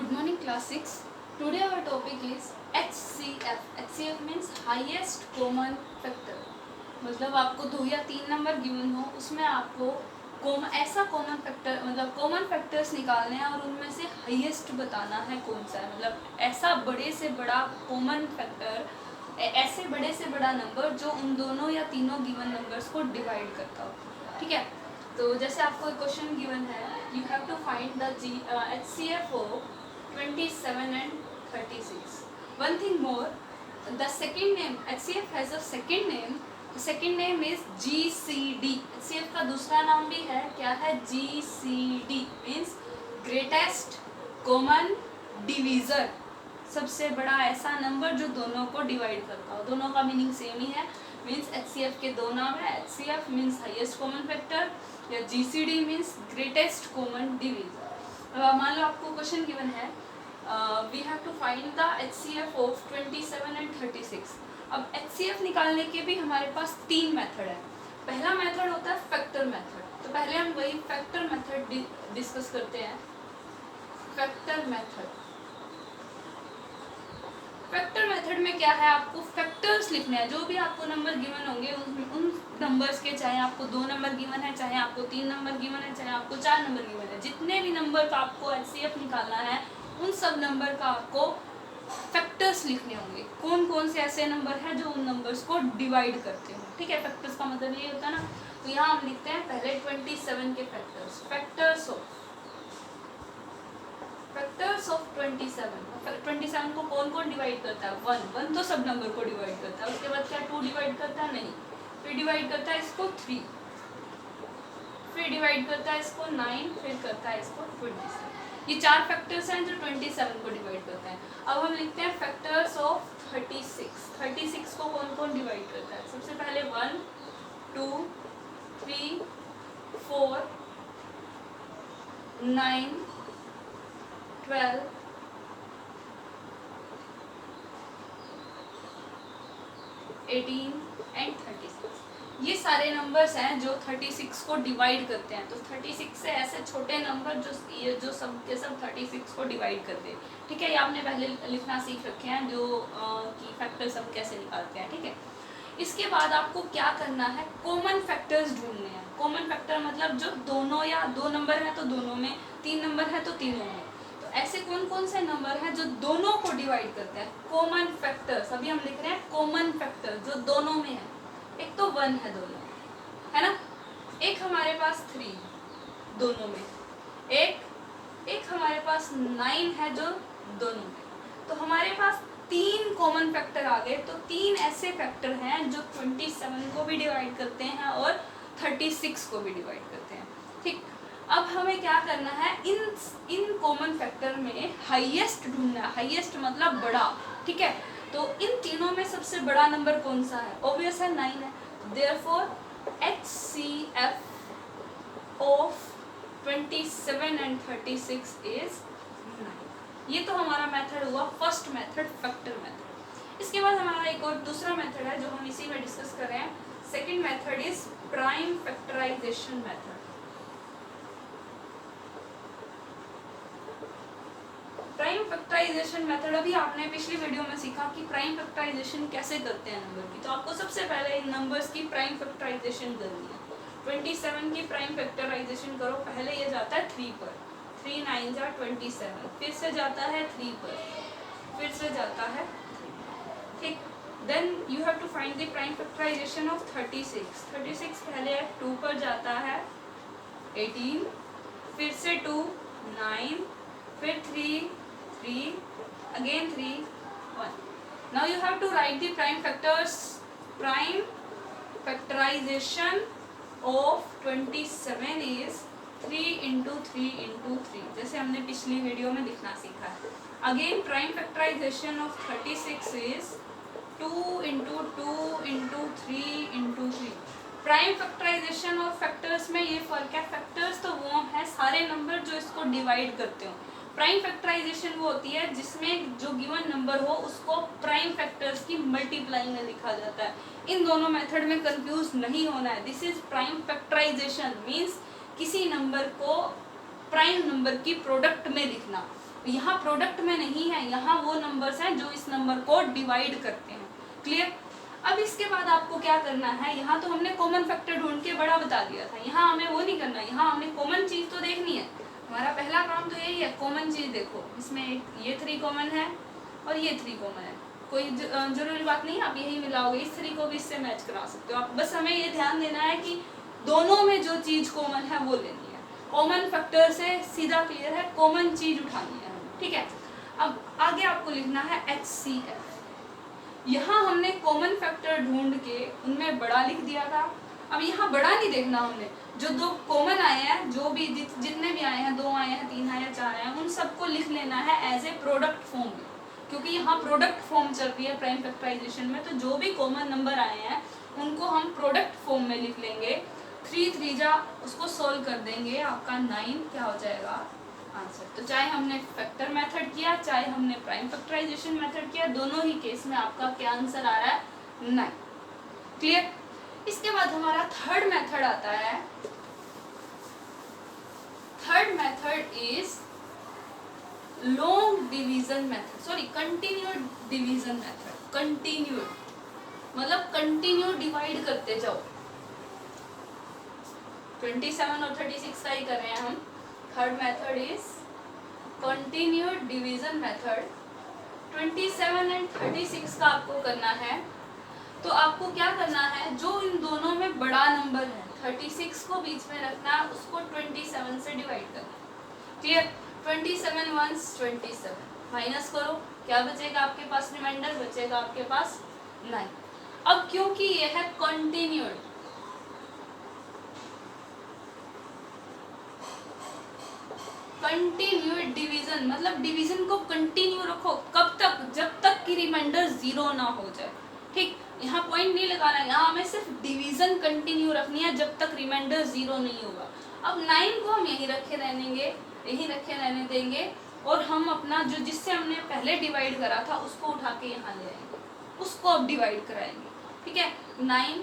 Good morning class 6. Today our topic is HCF. HCF means highest common factor. मतलब आपको 2 या 3 number given हो, उसमें आपको ऐसा कॉमन फैक्टर मतलब कॉमन फैक्टर्स निकालने हैं और उनमें से हाईएस्ट बताना है कौन सा है। मतलब ऐसा बड़े से बड़ा कॉमन फैक्टर, ऐसे बड़े से बड़ा नंबर जो उन दोनों या तीनों गिवन नंबर्स को डिवाइड करता हो। ठीक है, तो जैसे आपको क्वेश्चन गिवन है, you have to find the HCF of 27 and 36. One thing more, the second name HCF has a second name. The second name is GCD. HCF का दूसरा नाम भी है, क्या है? GCD means greatest common divisor. सबसे बड़ा ऐसा नंबर जो दोनों को डिवाइड करता हो। दोनों का मीनिंग सेम ही है, मीन्स HCF के दो नाम है। HCF means highest common factor या GCD means greatest common divisor. मान लो आपको क्वेश्चन गिवन है, we have to find the HCF of 27 and 36। अब HCF निकालने के भी हमारे पास 3 मेथड है। पहला मेथड होता है फैक्टर मेथड, तो पहले हम वही फैक्टर मेथड डिस्कस करते हैं। फैक्टर मेथड में क्या है, आपको फैक्टर्स लिखने हैं। जो भी आपको नंबर गिवन होंगे उन नंबर्स के, चाहे आपको 2 नंबर गिवन है, चाहे आपको 3 नंबर गिवन है, चाहे आपको 4 नंबर गिवन है, जितने भी नंबर का आपको HCF निकालना है उन सब नंबर का आपको फैक्टर्स लिखने होंगे। कौन कौन से ऐसे नंबर हैं जो उन नंबर्स को डिवाइड करते हो। ठीक है, फैक्टर्स का मतलब ये होता है ना। तो यहाँ हम लिखते हैं पहले 27 के फैक्टर्स। फैक्टर्स ऑफ 27 को कौन कौन डिवाइड करता है? 1 तो सब नंबर को डिवाइड करता है। उसके बाद क्या 2 डिवाइड करता है? नहीं। फिर डिवाइड करता है इसको 3, फिर डिवाइड करता है इसको 9, फिर करता है इसको 27। ये 4 फैक्टर्स हैं जो 27 को डिवाइड करते हैं। अब हम लिखते हैं फैक्टर्स ऑफ 36। 36 को कौन कौन डिवाइड करता है? सबसे पहले 1 2 3 4 9 12 18 एंड 36। ये सारे नंबर्स हैं जो 36 को डिवाइड करते हैं। तो 36 से ऐसे छोटे नंबर जो सब के सब 36 को डिवाइड करते हैं। ठीक है, ये आपने पहले लिखना सीख रखे हैं जो कि फैक्टर सब कैसे निकालते हैं। ठीक है, इसके बाद आपको क्या करना है, कॉमन फैक्टर्स ढूंढने हैं। कॉमन फैक्टर मतलब जो दोनों या 2 नंबर है तो दोनों में, 3 नंबर है तो तीनों में। तो ऐसे कौन कौन से नंबर हैं जो दोनों को डिवाइड करते हैं? Common factors. अभी हम लिख रहे हैं कॉमन फैक्टर जो दोनों में है। एक तो 1 है दोनों, है ना। एक हमारे पास 3 दोनों में, एक हमारे पास 9 है जो दोनों में। तो हमारे पास 3 कॉमन फैक्टर आ गए। तो 3 ऐसे फैक्टर हैं जो 27 को भी डिवाइड करते हैं और 36 को भी डिवाइड करते हैं। ठीक, अब हमें क्या करना है, इन कॉमन फैक्टर में हाईएस्ट ढूंढना है। हाईएस्ट मतलब बड़ा। ठीक है, तो इन तीनों में सबसे बड़ा नंबर कौन सा है? ऑब्वियस है 9 है। Therefore HCF of 27 and 36 is 9। ये तो हमारा मेथड हुआ फर्स्ट मेथड, फैक्टर मेथड। इसके बाद हमारा एक और दूसरा मेथड है जो हम इसी में डिस्कस कर रहे हैं। Second method is prime factorization method. Prime factorization method अभी आपने पिछली वीडियो में सीखा कि प्राइम फैक्टराइजेशन कैसे करते हैं नंबर की। तो आपको सबसे पहले इन नंबर्स की प्राइम फैक्टराइजेशन करनी है। 27 की प्राइम फैक्टराइजेशन करो। पहले ये जाता है 3 पर, 3 9 जा 27, फिर से जाता है 3 पर, फिर से जाता है 3। ठीक, then you have to find the prime factorization of 36। 36 पहले 2 पर जाता है 18, फिर से 2 9, फिर 3 again 3 1। now you have to write the prime factors. Prime factorization of 27 is 3 into 3 into 3, जैसे हमने पिछली वीडियो में लिखना सीखा है। Again prime factorization of 36 is 2 into 2 into 3 into 3। Prime factorization और फैक्टर्स में ये फर्क है। फैक्टर्स तो वो है सारे नंबर जो इसको डिवाइड करते हो। प्राइम फैक्टराइजेशन वो होती है जिसमें जो गिवन नंबर हो उसको प्राइम फैक्टर्स की मल्टीप्लाई में लिखा जाता है। इन दोनों मेथड में कंफ्यूज नहीं होना है। This is prime factorization means किसी नंबर को प्राइम नंबर की प्रोडक्ट में लिखना। यहाँ प्रोडक्ट में नहीं है, यहाँ वो नंबर्स हैं जो इस नंबर को डिवाइड करते हैं। क्लियर। अब इसके बाद आपको क्या करना है, यहाँ तो हमने कॉमन फैक्टर ढूंढ के बड़ा बता दिया था, यहाँ हमें वो नहीं करना, यहाँ हमने कॉमन चीज तो देखनी है। हमारा पहला काम तो यही है, कॉमन चीज देखो, इसमें ये 3 कॉमन है और ये 3 कॉमन है, कोई जरूरी बात नहीं, आप यही मिलाओगे, इस 3 को भी इससे मैच करा सकते हो आप। बस हमें ये ध्यान देना है कि दोनों में जो चीज कॉमन है वो लेनी है। कॉमन फैक्टर से सीधा क्लियर है, कॉमन चीज उठानी है, ठीक है। अब आगे आपको लिखना है HCF। यहाँ हमने कॉमन फैक्टर ढूंढ के उनमें बड़ा लिख दिया था। अब यहाँ बड़ा नहीं देखना हमने, जो 2 कॉमन आए हैं, जो भी जितने भी आए हैं, 2 आए हैं, 3 आए हैं, 4 आए हैं, उन सबको लिख लेना है एज ए प्रोडक्ट फॉर्म में, क्योंकि यहाँ प्रोडक्ट फॉर्म चल रही है प्राइम फैक्टराइजेशन में। तो जो भी कॉमन नंबर आए हैं उनको हम प्रोडक्ट फॉर्म में लिख लेंगे। 3 3 जा उसको सोल्व कर देंगे, आपका 9 क्या हो जाएगा आंसर। तो चाहे हमने फैक्टर मेथड किया, चाहे हमने प्राइम फैक्टराइजेशन मेथड किया, दोनों ही केस में आपका क्या आंसर आ रहा है 9। क्लियर। इसके बाद हमारा थर्ड मेथड आता है। Third method is long division method, sorry continued division method. Continued मतलब कंटिन्यू डिवाइड करते जाओ। 27 और 36 का ही कर रहे हैं हम। Third method is continued division method. 27 and 36 का आपको करना है। तो आपको क्या करना है, जो इन दोनों में बड़ा नंबर है 36 को बीच में रखना है, उसको 27 से डिवाइड करना। क्लियर। 27 1 27 माइनस करो, क्या बचेगा आपके पास, रिमाइंडर बचेगा आपके पास 9। अब क्योंकि ये है कंटिन्यूड, कंटिन्यूड डिवीजन मतलब डिवीजन को कंटिन्यू रखो, कब तक, जब तक कि रिमाइंडर 0 ना हो जाए। ठीक, यहाँ पॉइंट नहीं लगाना है, यहाँ हमें सिर्फ डिवीजन कंटिन्यू रखनी है जब तक रिमाइंडर 0 नहीं होगा। अब 9 को हम यहीं रखे रहने देंगे और हम अपना जो जिससे हमने पहले डिवाइड करा था उसको उठा के यहाँ ले आएंगे, उसको अब डिवाइड कराएंगे। ठीक है, 9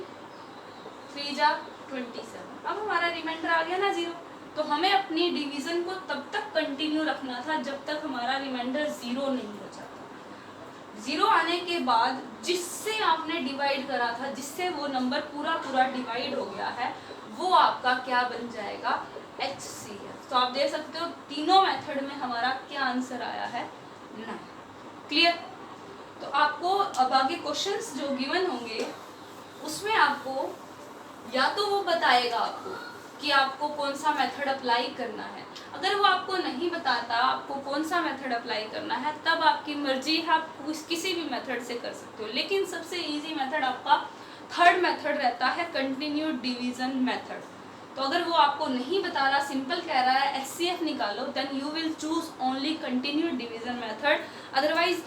3 जा 27। अब हमारा रिमाइंडर आ गया ना 0, तो हमें अपनी डिवीजन को तब तक कंटिन्यू रखना था जब तक हमारा रिमाइंडर 0 नहीं हो जाता। 0 आने के बाद जिससे आपने डिवाइड करा था, जिससे वो नंबर पूरा डिवाइड हो गया है, वो आपका क्या बन जाएगा HCF। तो आप देख सकते हो तीनों मेथड में हमारा क्या आंसर आया है 9। क्लियर। तो आपको अब आगे क्वेश्चंस जो गिवन होंगे उसमें आपको या तो वो बताएगा आपको कि आपको कौन सा मेथड अप्लाई करना है। अगर वो आपको नहीं बताता आपको कौन सा मेथड अप्लाई करना है, तब आपकी मर्जी है, आप किसी भी मेथड से कर सकते हो। लेकिन सबसे इजी मेथड आपका थर्ड मेथड रहता है, कंटिन्यूड डिवीजन मेथड। तो अगर वो आपको नहीं बता रहा, सिंपल कह रहा है HCF निकालो, then you will choose only continued division method. Otherwise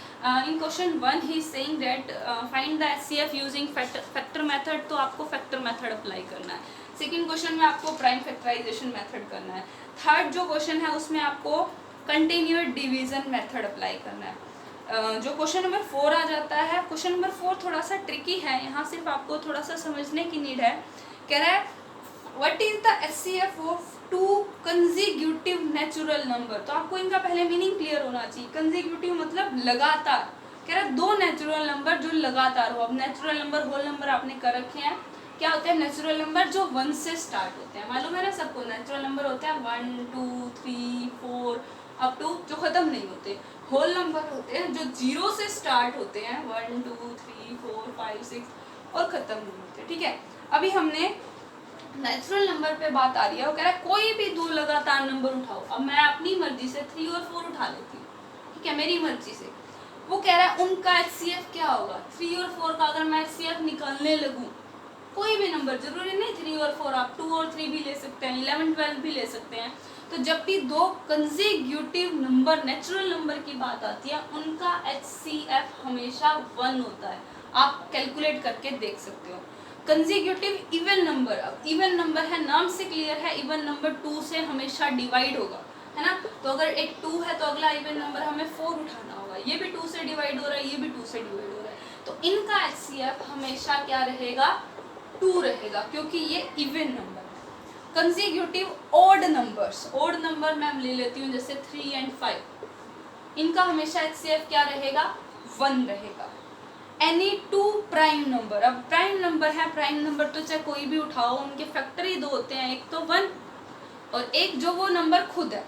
in question 1 ही is saying that find the HCF using factor method, तो आपको फैक्टर मेथड अप्लाई करना है। सेकेंड क्वेश्चन में आपको प्राइम फैक्टराइजेशन मेथड करना है। थर्ड जो क्वेश्चन है उसमें आपको कंटिन्यूड डिवीजन मेथड अप्लाई करना है। जो क्वेश्चन नंबर 4 आ जाता है, क्वेश्चन नंबर 4 थोड़ा सा ट्रिकी है, यहाँ सिर्फ आपको थोड़ा सा समझने की नीड है। कह रहा है what is the HCF of 2 consecutive natural number. तो आपको इनका पहले मीनिंग क्लियर होना चाहिए। कंसेक्यूटिव मतलब लगातार। कह रहा है 2 नेचुरल नंबर जो लगातार हो। अब नेचुरल नंबर होल नंबर आपने कर रखे हैं, क्या होते हैं नेचुरल नंबर जो 1 से स्टार्ट होते हैं, मालूम है ना सबको। नेचुरल नंबर होते हैं 1 2 3 4 अप टू जो खत्म नहीं होते। होल नंबर होते हैं जो 0 से स्टार्ट होते हैं, 1 2 3 4 5 6 और खत्म नहीं होते। ठीक है, अभी हमने नेचुरल नंबर पे बात आ रही है। वो कह रहा है कोई भी 2 लगातार नंबर उठाओ। अब मैं अपनी मर्जी से 3 और 4 उठा लेती हूँ, ठीक है, मेरी मर्जी से। वो कह रहा है उनका HCF क्या होगा। 3 और 4 का अगर मैं HCF निकालने लगूँ, कोई भी नंबर, जरूरी नहीं 3 और 4, आप 2 और 3 भी ले सकते हैं, 11 12 भी ले सकते हैं। तो जब भी 2 कंसेक्यूटिव नंबर नेचुरल नंबर की बात आती है, उनका HCF हमेशा 1 होता है। आप कैलकुलेट करके देख सकते हो। कंसेक्यूटिव इवन नंबर, अब इवन नंबर है, नाम से क्लियर है, इवन नंबर 2 से हमेशा डिवाइड होगा, है ना। तो अगर एक 2 है तो अगला इवन नंबर हमें 4 उठाना होगा। ये भी 2 से डिवाइड हो रहा है, ये भी 2 से डिवाइड हो रहा है, तो इनका HCF हमेशा क्या रहेगा 2 रहेगा, क्योंकि ये इवन नंबर है। Consecutive odd numbers, odd number मैं ले लेती हूँ जैसे 3 और 5, इनका हमेशा HCF क्या रहेगा, 1 रहेगा। एनी टू प्राइम नंबर, अब प्राइम नंबर है, प्राइम नंबर तो चाहे कोई भी उठाओ, उनके फैक्टर ही 2 होते हैं, एक तो 1 और एक जो वो नंबर खुद है,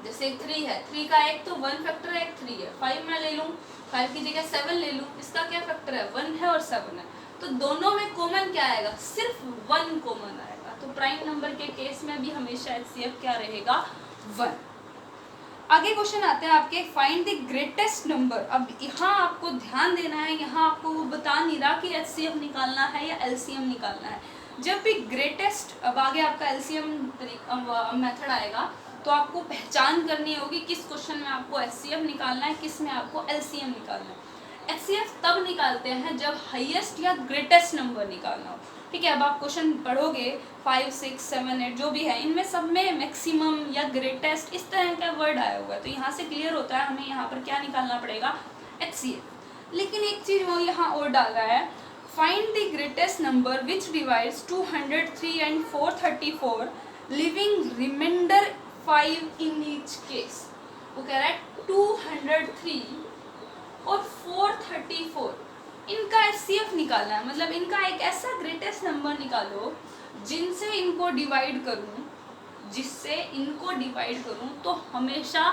जैसे 3 है, 3 का एक तो 1 फैक्टर है, एक 3 है। 5 मैं ले लूँ, 5 की जगह 7 ले लूँ, इसका क्या फैक्टर है, 1 है और 7 है, तो दोनों में कॉमन क्या आएगा, सिर्फ 1 कॉमन आएगा। तो प्राइम नंबर के केस में भी हमेशा HCF क्या रहेगा, 1। आगे क्वेश्चन आते हैं आपके, फाइंड द ग्रेटेस्ट नंबर। अब यहाँ आपको ध्यान देना है, यहाँ आपको वो बता नहीं रहा कि HCF निकालना है या LCM निकालना है। जब भी ग्रेटेस्ट, अब आगे आपका LCM मेथड आएगा, तो आपको पहचान करनी होगी किस क्वेश्चन में आपको HCF निकालना है, किस में आपको LCM निकालना है। HCF तब निकालते हैं जब हाईएस्ट या ग्रेटेस्ट नंबर निकालना हो, ठीक है। अब आप क्वेश्चन पढ़ोगे 5, 6, 7, 8 जो भी है, इनमें सब में मैक्सिमम या ग्रेटेस्ट इस तरह का वर्ड आया हुआ है, तो यहाँ से क्लियर होता है हमें यहाँ पर क्या निकालना पड़ेगा, HCF। लेकिन एक चीज़ वो यहाँ और डाल रहा है, find the greatest number which divides 203 and 434 leaving remainder 5 in each case. वो कह रहा है 203 और 434 इनका HCF निकालना है, मतलब इनका एक ऐसा ग्रेटेस्ट नंबर निकालो जिनसे इनको डिवाइड करूं, जिससे इनको डिवाइड करूं तो हमेशा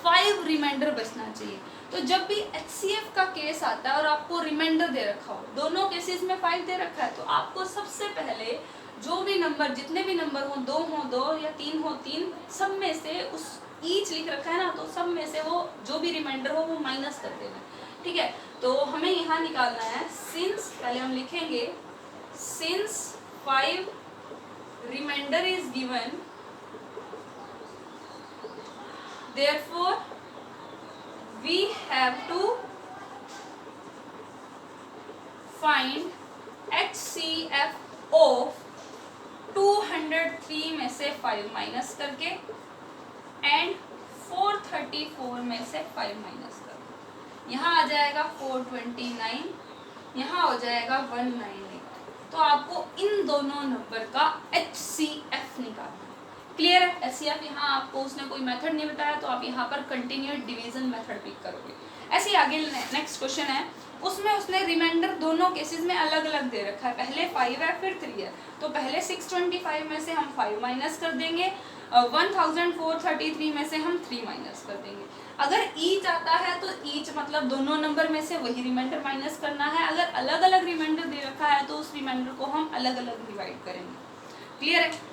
5 रिमाइंडर बचना चाहिए। तो जब भी HCF का केस आता है और आपको रिमाइंडर दे रखा हो, दोनों केसेस में 5 दे रखा है, तो आपको सबसे पहले जो भी नंबर, जितने भी नंबर हो 2 हो 2 या 3 हो 3, सब में से उस ईच लिख रखा है ना, तो सब में से वो जो भी रिमाइंडर हो वो माइनस कर देना, ठीक है। तो हमें यहाँ निकालना है, सिंस, पहले हम लिखेंगे since 5 remainder is given, therefore we have to find HCF of 203 में से 5 माइनस करके एंड 434 में से 5 माइनस करके, यहाँ आ जाएगा 429, यहाँ हो जाएगा 198। तो आपको इन दोनों नंबर का HCF निकालना है। क्लियर है। HCF यहाँ आपको उसने कोई मेथड नहीं बताया, तो आप यहाँ पर कंटिन्यूड डिवीजन मेथड पिक करोगे। ऐसे ही आगे नेक्स्ट क्वेश्चन है, उसमें उसने रिमाइंडर दोनों केसेस में अलग अलग दे रखा है, पहले 5 है फिर 3 है, तो पहले 625 में से हम 5 माइनस कर देंगे, 1433 में से हम 3 माइनस कर देंगे। अगर ईच आता है तो ईच मतलब दोनों नंबर में से वही रिमाइंडर माइनस करना है, अगर अलग अलग रिमाइंडर दे रखा है तो उस रिमाइंडर को हम अलग अलग डिवाइड करेंगे। क्लियर है।